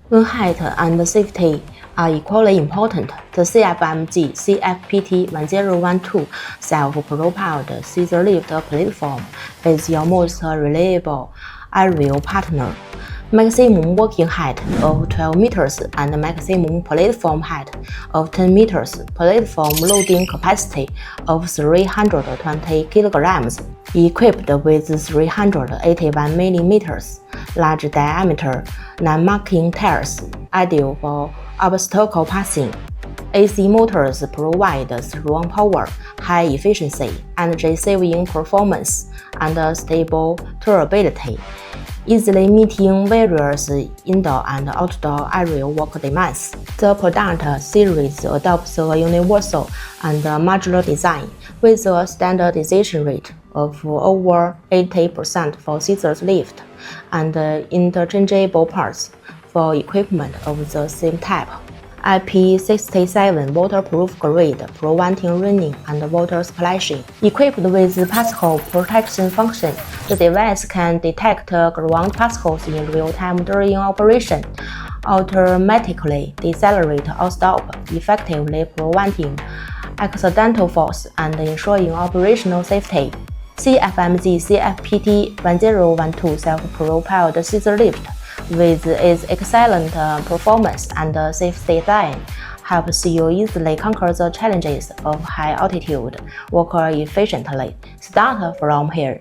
When height and safety are equally important, the CFMG CFPT1012 self-propelled scissor lift platform is your most reliable aerial partner. Maximum working height of 12 meters and maximum platform height of 10 meters, platform loading capacity of 320 kilograms, equipped with 381 millimeters large diameter non-marking tires, ideal for obstacle passing. AC motors provide strong power, high efficiency, energy-saving performance, and stable durability, easily meeting various indoor and outdoor aerial work demands. The product series adopts a universal and modular design, with a standardization rate of over 80% for scissors lift and interchangeable parts for equipment of the same type. IP67 waterproof grade, preventing running and water splashing. Equipped with pothole protection function, the device can detect ground potholes in real time during operation, automatically decelerate or stop, effectively preventing accidental falls and ensuring operational safety. CFMG CFPT1012 self-propelled scissor lift, with its excellent performance and safe design, helps you easily conquer the challenges of high altitude, work efficiently. Start from here.